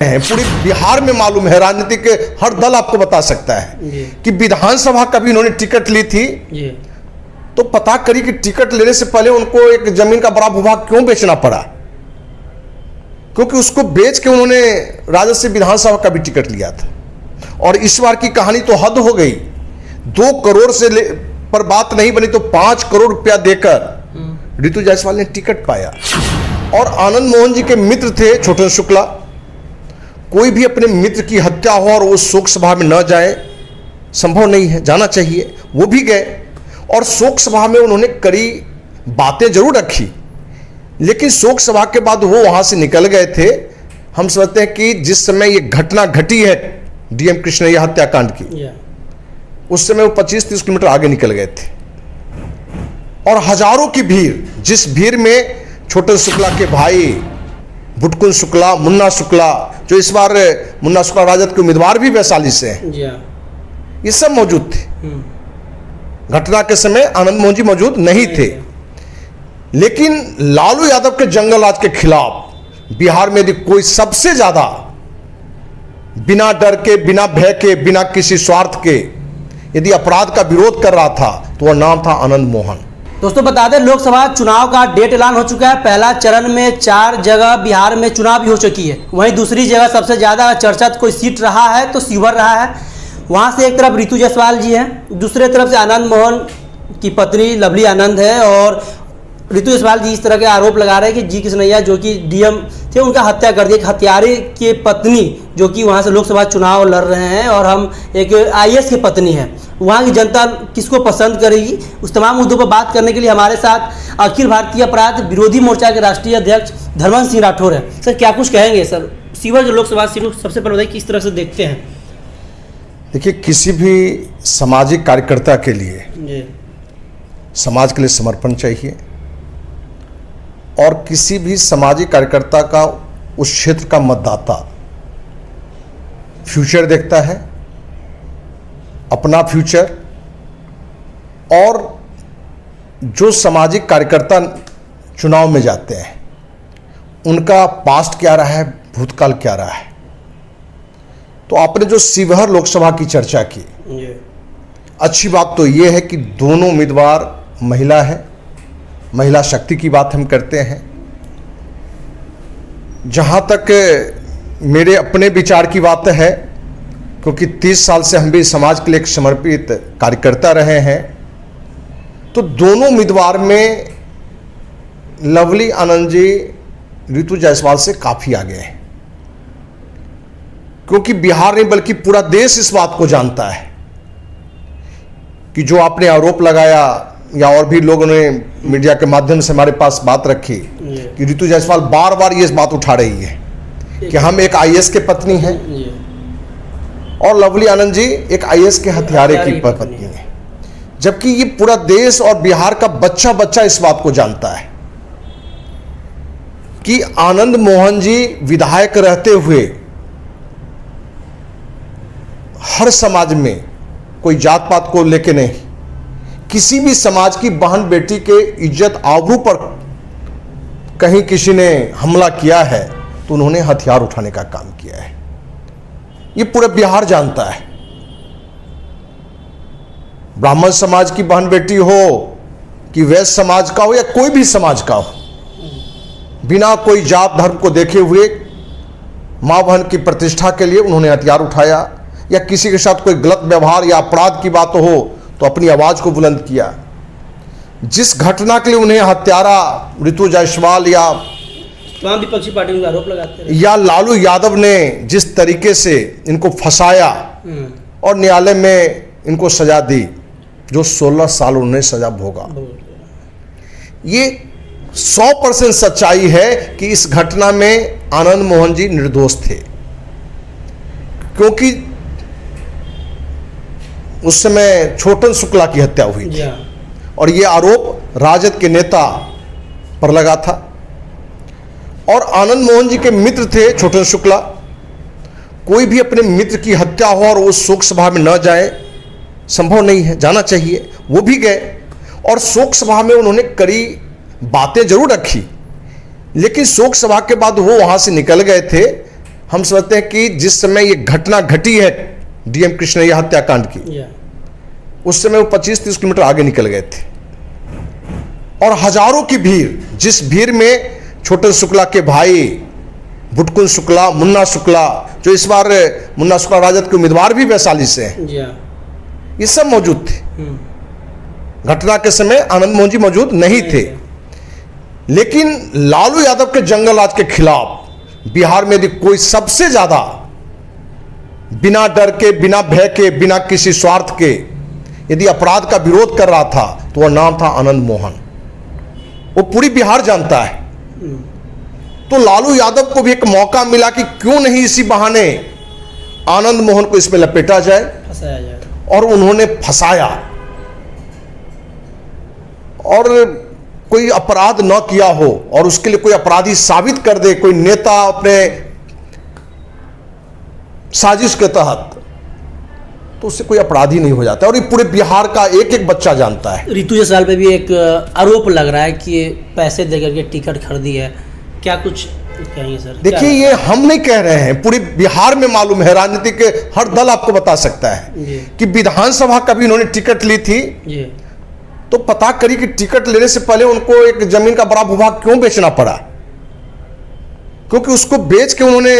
पूरी बिहार में मालूम है, राजनीति के हर दल आपको बता सकता है कि विधानसभा का भी इन्होंने टिकट ली थी। तो पता करी कि टिकट लेने से पहले उनको एक जमीन का बड़ा भूभाग क्यों बेचना पड़ा, क्योंकि उसको बेच के उन्होंने राजद से विधानसभा का भी टिकट लिया था। और इस बार की कहानी तो हद हो गई, 2 करोड़ से पर बात नहीं बनी तो 5 करोड़ रुपया देकर रितु जायसवाल ने टिकट पाया। और आनंद मोहन जी के मित्र थे छोटन शुक्ला। कोई भी अपने मित्र की हत्या हो और वो शोक सभा में न जाए, संभव नहीं है, जाना चाहिए। वो भी गए और शोक सभा में उन्होंने कई बातें जरूर रखी, लेकिन शोक सभा के बाद वो वहां से निकल गए थे। हम समझते हैं कि जिस समय ये घटना घटी है डीएम कृष्णैया हत्याकांड की, उस समय वो 25-30 किलोमीटर आगे निकल गए थे। और हजारों की भीड़, जिस भीड़ में छोटन शुक्ला के भाई बुटकुन शुक्ला, मुन्ना शुक्ला, जो इस बार मुन्ना शुक्ला राजद के उम्मीदवार भी वैशाली से हैं, ये सब मौजूद थे। घटना के समय आनंद मोहन जी मौजूद नहीं थे, लेकिन लालू यादव के जंगल राज के खिलाफ बिहार में यदि कोई सबसे ज्यादा बिना डर के, बिना भय के, बिना किसी स्वार्थ के यदि अपराध का विरोध कर रहा था तो वह नाम था आनंद मोहन। दोस्तों बता दें, लोकसभा चुनाव का डेट ऐलान हो चुका है। पहला चरण में 4 जगह बिहार में चुनाव भी हो चुकी है। वहीं दूसरी जगह सबसे ज़्यादा चर्चा कोई सीट रहा है तो शिवहर रहा है। वहाँ से एक तरफ रितु जायसवाल जी हैं, दूसरे तरफ से आनंद मोहन की पत्नी लवली आनंद है। और रितु जायसवाल जी इस तरह के आरोप लगा रहे हैं कि जी कृष्णैया जो कि डीएम थे उनका हत्या कर दिया। एक हत्यारे के पत्नी जो कि वहाँ से लोकसभा चुनाव लड़ रहे हैं, और हम एक आईएएस की पत्नी है। वहाँ की जनता किसको पसंद करेगी, उस तमाम मुद्दों पर बात करने के लिए हमारे साथ अखिल भारतीय अपराध विरोधी मोर्चा के राष्ट्रीय अध्यक्ष धर्मेंद्र सिंह राठौर है। सर क्या कुछ कहेंगे सर, शिवहर जो लोकसभा सीट सबसे पहले बताइए किस तरह से देखते हैं? देखिए, किसी भी सामाजिक कार्यकर्ता के लिए समाज के लिए समर्पण चाहिए, और किसी भी सामाजिक कार्यकर्ता का उस क्षेत्र का मतदाता फ्यूचर देखता है, अपना फ्यूचर। और जो सामाजिक कार्यकर्ता चुनाव में जाते हैं उनका पास्ट क्या रहा है, भूतकाल क्या रहा है। तो आपने जो शिवहर लोकसभा की चर्चा की, अच्छी बात तो ये है कि दोनों उम्मीदवार महिला है, महिला शक्ति की बात हम करते हैं। जहाँ तक मेरे अपने विचार की बात है, क्योंकि 30 साल से हम भी समाज के लिए एक समर्पित कार्यकर्ता रहे हैं, तो दोनों उम्मीदवार में लवली आनंद जी रितु जायसवाल से काफ़ी आगे हैं। क्योंकि बिहार नहीं बल्कि पूरा देश इस बात को जानता है कि जो आपने आरोप लगाया, या और भी लोगों ने मीडिया के माध्यम से हमारे पास बात रखी कि रितु जायसवाल बार बार ये बात उठा रही है कि हम एक आईएएस के पत्नी हैं और लवली आनंद जी एक आईएएस के हत्यारे की पत्नी है। जबकि ये पूरा देश और बिहार का बच्चा बच्चा इस बात को जानता है कि आनंद मोहन जी विधायक रहते हुए हर समाज में, कोई जात पात को लेके नहीं, किसी भी समाज की बहन बेटी के इज्जत आबरू पर कहीं किसी ने हमला किया है तो उन्होंने हथियार उठाने का काम किया है। ये पूरा बिहार जानता है। ब्राह्मण समाज की बहन बेटी हो कि वैश्य समाज का हो या कोई भी समाज का हो, बिना कोई जात धर्म को देखे हुए मां बहन की प्रतिष्ठा के लिए उन्होंने हथियार उठाया, या किसी के साथ कोई गलत व्यवहार या अपराध की बात हो तो अपनी आवाज को बुलंद किया। जिस घटना के लिए उन्हें हत्यारा रितु जायसवाल या तमाम विपक्षी पार्टियों का आरोप लगाते हैं, या लालू यादव ने जिस तरीके से इनको फंसाया और न्यायालय में इनको सजा दी, जो 16 साल उन्हें सजा भोगा, ये 100% सच्चाई है कि इस घटना में आनंद मोहन जी निर्दोष थे। क्योंकि उस समय छोटन शुक्ला की हत्या हुई थी और यह आरोप राजद के नेता पर लगा था। और आनंद मोहन जी के मित्र थे छोटन शुक्ला। कोई भी अपने मित्र की हत्या हो और उस शोक सभा में न जाए, संभव नहीं है, जाना चाहिए। वो भी गए और शोक सभा में उन्होंने कई बातें जरूर रखी, लेकिन शोक सभा के बाद वो वहां से निकल गए थे हम समझते हैं कि जिस समय ये घटना घटी है डीएम कृष्णैया हत्याकांड की, उस समय वो 25-30 किलोमीटर आगे निकल गए थे और हजारों की भीड़, जिस भीड़ में छोटे शुक्ला के भाई बुटकुन शुक्ला, मुन्ना शुक्ला, जो इस बार मुन्ना शुक्ला राजद के उम्मीदवार भी वैशाली से हैं, ये सब मौजूद थे। घटना के समय आनंद मोहन जी मौजूद नहीं थे, लेकिन लालू यादव के जंगल राज के खिलाफ बिहार में यदि कोई सबसे ज्यादा बिना डर के, बिना भय के, बिना किसी स्वार्थ के यदि अपराध का विरोध कर रहा था तो वह नाम था आनंद मोहन। वो पूरी बिहार जानता है। तो लालू यादव को भी एक मौका मिला कि क्यों नहीं इसी बहाने आनंद मोहन को इसमें लपेटा जाए, फंसाया जाए, और उन्होंने फंसाया और कोई अपराध न किया हो और उसके लिए कोई अपराधी साबित कर दे, कोई नेता अपने साजिश के तहत, तो उससे कोई अपराधी नहीं हो जाता। और ये पूरे बिहार का एक एक बच्चा जानता है। रितु जायसवाल पे भी एक आरोप लग रहा है कि पैसे देकर के टिकट खरीदी है, क्या कुछ कहेंगे सर? देखिए, ये हम नहीं कह रहे हैं, पूरे बिहार में मालूम है, राजनीति के हर दल आपको बता सकता है कि विधानसभा का भी इन्होंने टिकट ली थी जी। तो पता करी कि टिकट लेने से पहले उनको एक जमीन का बड़ा भूभाग क्यों बेचना पड़ा, क्योंकि उसको बेच के उन्होंने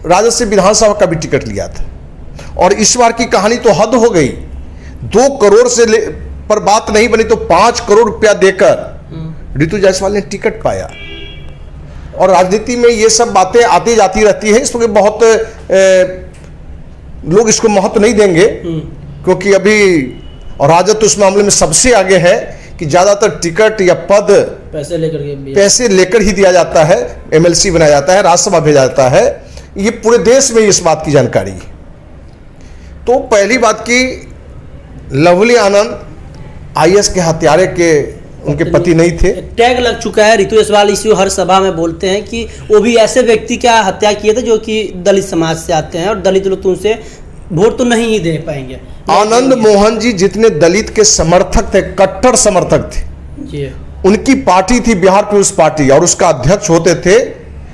राजद से विधानसभा का भी टिकट लिया था। और इस बार की कहानी तो हद हो गई, 2 करोड़ से पर बात नहीं बनी तो 5 करोड़ रुपया देकर रितु जायसवाल ने टिकट पाया। और राजनीति में ये सब बातें आती जाती रहती है, इसमें बहुत लोग इसको महत्व नहीं देंगे, क्योंकि अभी और राजद तो इस मामले में सबसे आगे है कि ज्यादातर टिकट या पद पैसे लेकर ही दिया जाता है, एमएलसी बनाया जाता है, राज्यसभा भेजा जाता है। ये पूरे देश में इस बात की जानकारी है। तो पहली बात की, लवली आनंद आईएएस के हत्यारे के उनके पति नहीं थे। टैग लग चुका है। रितु जायसवाल इसी हर सभा में बोलते हैं कि वो भी ऐसे व्यक्ति का हत्या किए थे जो कि दलित समाज से आते हैं और दलित लोग तो उनसे वोट तो नहीं ही दे पाएंगे। आनंद मोहन जी जितने दलित के समर्थक थे, कट्टर समर्थक थे जी। उनकी पार्टी थी बिहार पीपुल्स पार्टी, और उसका अध्यक्ष होते थे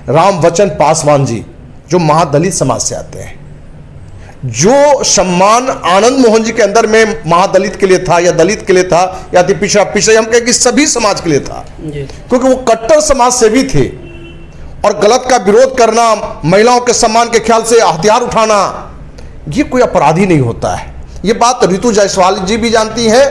रामवचन पासवान जी, जो महादलित समाज से आते हैं। जो सम्मान आनंद मोहन जी के अंदर में महादलित के लिए था या दलित के लिए था या पिछड़ा हम कहें कि सभी समाज के लिए था, क्योंकि वो कट्टर समाज से भी थे। और गलत का विरोध करना, महिलाओं के सम्मान के ख्याल से हथियार उठाना, ये कोई अपराधी नहीं होता है। ये बात रितु जायसवाल जी भी जानती है,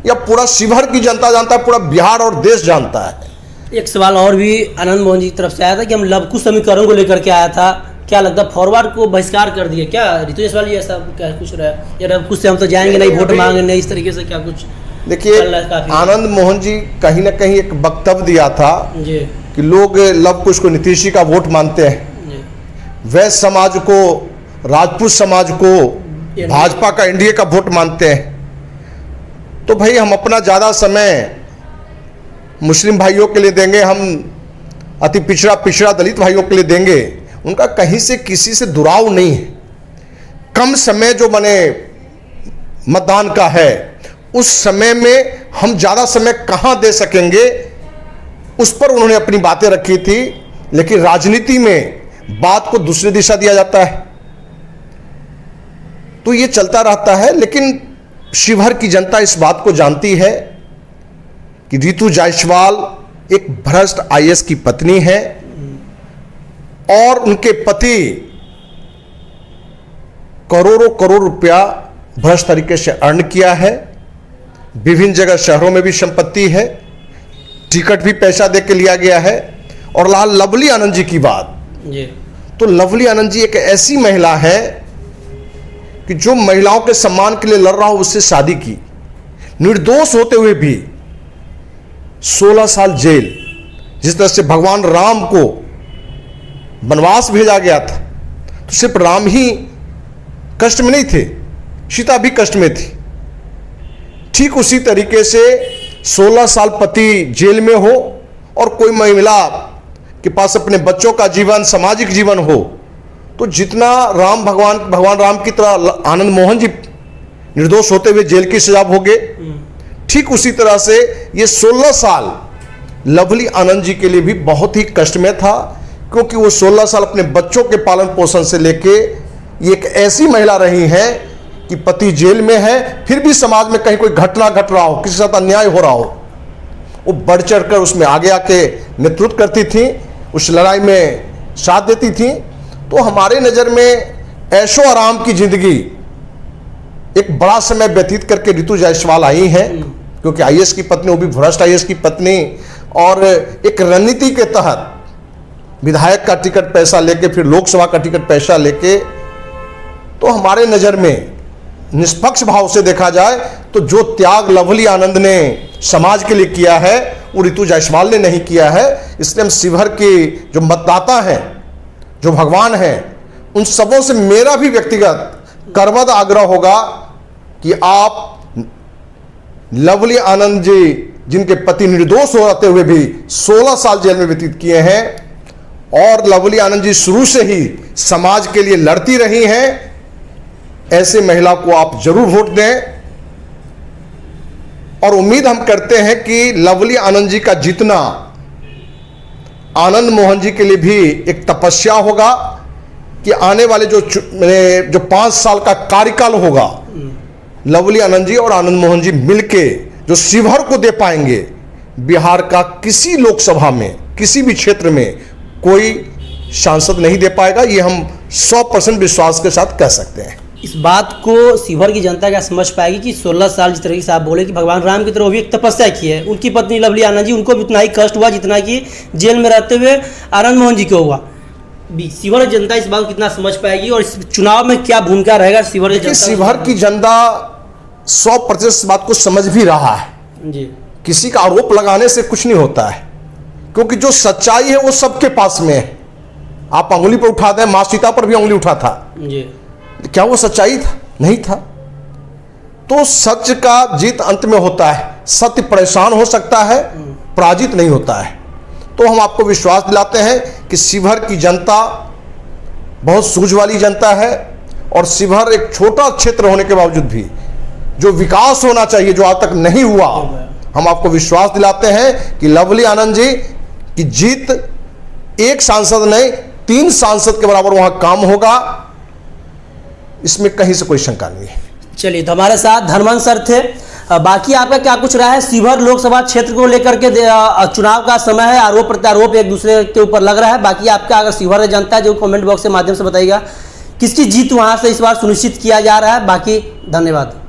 या पूरा शिवहर की जनता जानता है, पूरा बिहार और देश जानता है। एक सवाल और भी आनंद मोहन जी की तरफ से आया था कि हम लवकुश समीकरण को लेकर के आया था, क्या लगता है फॉरवर्ड को बहिष्कार कर दिया क्या रितु जायसवाल जी? ऐसा क्या कुछ रहा है, या लवकुश से हम तो जाएंगे नहीं, वोट मांगेंगे, इस तरीके से क्या कुछ? देखिए, आनंद मोहन जी कहीं ना कहीं एक वक्तव्य दिया था जी कि लोग लवकुश को, नीतीश जी का वोट मानते हैं, वैश्य समाज को, राजपूत समाज को, भाजपा का, एनडीए का वोट मानते हैं। तो भाई हम अपना ज्यादा समय मुस्लिम भाइयों के लिए देंगे, हम अति पिछड़ा दलित भाइयों के लिए देंगे। उनका कहीं से किसी से दुराव नहीं है। कम समय जो बने मतदान का है, उस समय में हम ज्यादा समय कहां दे सकेंगे, उस पर उन्होंने अपनी बातें रखी थी। लेकिन राजनीति में बात को दूसरी दिशा दिया जाता है, तो ये चलता रहता है। लेकिन शिवहर की जनता इस बात को जानती है कि रितु जायसवाल एक भ्रष्ट आईएएस की पत्नी है और उनके पति करोड़ों करोड़ रुपया भ्रष्ट तरीके से अर्न किया है। विभिन्न जगह शहरों में भी संपत्ति है, टिकट भी पैसा दे के लिया गया है। और लवली आनंद जी की बात, तो लवली आनंद जी एक ऐसी महिला है कि जो महिलाओं के सम्मान के लिए लड़ रहा हो, उससे शादी की, निर्दोष होते हुए भी 16 साल जेल। जिस तरह से भगवान राम को वनवास भेजा गया था, तो सिर्फ राम ही कष्ट में नहीं थे, सीता भी कष्ट में थी। ठीक उसी तरीके से 16 साल पति जेल में हो और कोई महिला के पास अपने बच्चों का जीवन, सामाजिक जीवन हो, तो जितना भगवान राम की तरह आनंद मोहन जी निर्दोष होते हुए जेल की सजा भोगे, ठीक उसी तरह से ये 16 साल लवली आनंद जी के लिए भी बहुत ही कष्ट में था। क्योंकि वो 16 साल अपने बच्चों के पालन पोषण से लेके ये एक ऐसी महिला रही हैं कि पति जेल में है, फिर भी समाज में कहीं कोई घटना घट रहा हो, किसी के साथ अन्याय हो रहा हो, वो बढ़ चढ़कर उसमें आगे आके नेतृत्व करती थी, उस लड़ाई में साथ देती थी। तो हमारे नज़र में ऐशो आराम की जिंदगी एक बड़ा समय व्यतीत करके रितु जायसवाल आई हैं, क्योंकि आईएएस की पत्नी, वो भी भ्रष्ट आईएएस की पत्नी, और एक रणनीति के तहत विधायक का टिकट पैसा लेके फिर लोकसभा का टिकट पैसा लेके, तो हमारे नज़र में निष्पक्ष भाव से देखा जाए तो जो त्याग लवली आनंद ने समाज के लिए किया है वो रितु जायसवाल ने नहीं किया है। इसलिए हम शिवहर के जो मतदाता हैं, जो भगवान हैं, उन सबों से मेरा भी व्यक्तिगत करवद आग्रह होगा कि आप लवली आनंद जी, जिनके पति निर्दोष होते हुए भी 16 साल जेल में व्यतीत किए हैं, और लवली आनंद जी शुरू से ही समाज के लिए लड़ती रही हैं, ऐसे महिला को आप जरूर वोट दें। और उम्मीद हम करते हैं कि लवली आनंद जी का जीतना आनंद मोहन जी के लिए भी एक तपस्या होगा कि आने वाले जो 5 साल का कार्यकाल होगा, लवली आनंद जी और आनंद मोहन जी मिलके जो शिवहर को दे पाएंगे, बिहार का किसी लोकसभा में, किसी भी क्षेत्र में कोई सांसद नहीं दे पाएगा। ये हम 100% विश्वास के साथ कह सकते हैं। इस बात को शिवहर की जनता क्या समझ पाएगी कि 16 साल जिस तरीके से आप बोले कि भगवान राम की तरह वो भी एक तपस्या की है, उनकी पत्नी लवली आनंद जी, उनको भी उतना ही कष्ट हुआ जितना कि जेल में रहते हुए आनंद मोहन जी को हुआ। शिवहर जनता इस बात को कितना समझ पाएगी और इस चुनाव में क्या भूमिका रहेगा शिवहर की जनता? शिवहर की जनता 100% इस बात को समझ भी रहा है जी। किसी का आरोप लगाने से कुछ नहीं होता है, क्योंकि जो सच्चाई है वो सबके पास में है। आप अंगुली पर उठा दें, माँ सीता पर भी अंगुली उठा था जी, क्या वो सच्चाई था? नहीं था। तो सच का जीत अंत में होता है। सत्य परेशान हो सकता है, पराजित नहीं होता है। तो हम आपको विश्वास दिलाते हैं कि शिवहर की जनता बहुत सूझ वाली जनता है, और शिवहर एक छोटा क्षेत्र होने के बावजूद भी जो विकास होना चाहिए, जो आज तक नहीं हुआ, हम आपको विश्वास दिलाते हैं कि लवली आनंद जी की जीत एक सांसद नहीं 3 सांसद के बराबर वहां काम होगा, इसमें कहीं से कोई शंका नहीं है। चलिए, तो हमारे साथ धनवंत सर थे। बाकी आपका क्या कुछ रहा है शिवहर लोकसभा क्षेत्र को लेकर के? चुनाव का समय है, आरोप प्रत्यारोप एक दूसरे के ऊपर लग रहा है। बाकी आपका अगर शिवहर जनता है जो कमेंट बॉक्स के माध्यम से बताइएगा किसकी जीत वहां से इस बार सुनिश्चित किया जा रहा है। बाकी धन्यवाद।